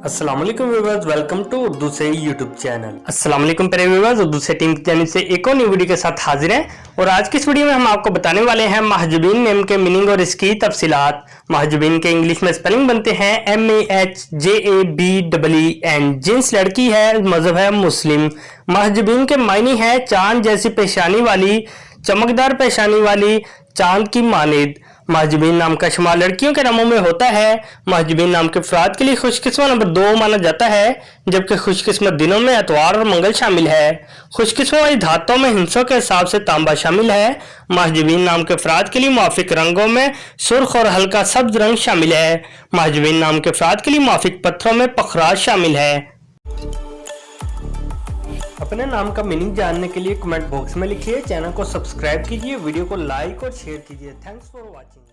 अस्सलाम वालेकुम viewers, welcome to Urdu से यूट्यूब चैनल। अस्सलाम वालेकुम प्यारे व्यूअर्स, उर्दू से टीम की जानिब से एक और न्यू वीडियो के साथ हाजिर हैं। और आज की इस वीडियो में हम आपको बताने वाले हैं महजुबीन नेम के मीनिंग और इसकी तफसीलात। महजुबीन के इंग्लिश में स्पेलिंग बनते हैं MAHJABEEN। जिन्स लड़की है, मजहब है मुस्लिम। महजुबीन के मायने है चांद जैसी पेशानी वाली, चमकदार पेशानी वाली, चांद की मानिद। महजुबीन नाम का शुमार लड़कियों के नामों में होता है। महजुबीन नाम के अफराद के लिए खुशकिस्मत नंबर 2 माना जाता है, जबकि खुशकिस्मत दिनों में एतवार और मंगल शामिल है। खुशकिस्मत वाली धातुओं में हिंसों के हिसाब से तांबा शामिल है। महजुबीन नाम के अफराद के लिए मुआफिक रंगों में सुर्ख और हल्का सब्ज रंग शामिल है। महजुबीन नाम के अफराद के लिए मुआफिक पत्थरों में पखराज शामिल है। अपने नाम का मीनिंग जानने के लिए कमेंट बॉक्स में लिखिए, चैनल को सब्सक्राइब कीजिए, वीडियो को लाइक और शेयर कीजिए। Thanks for watching.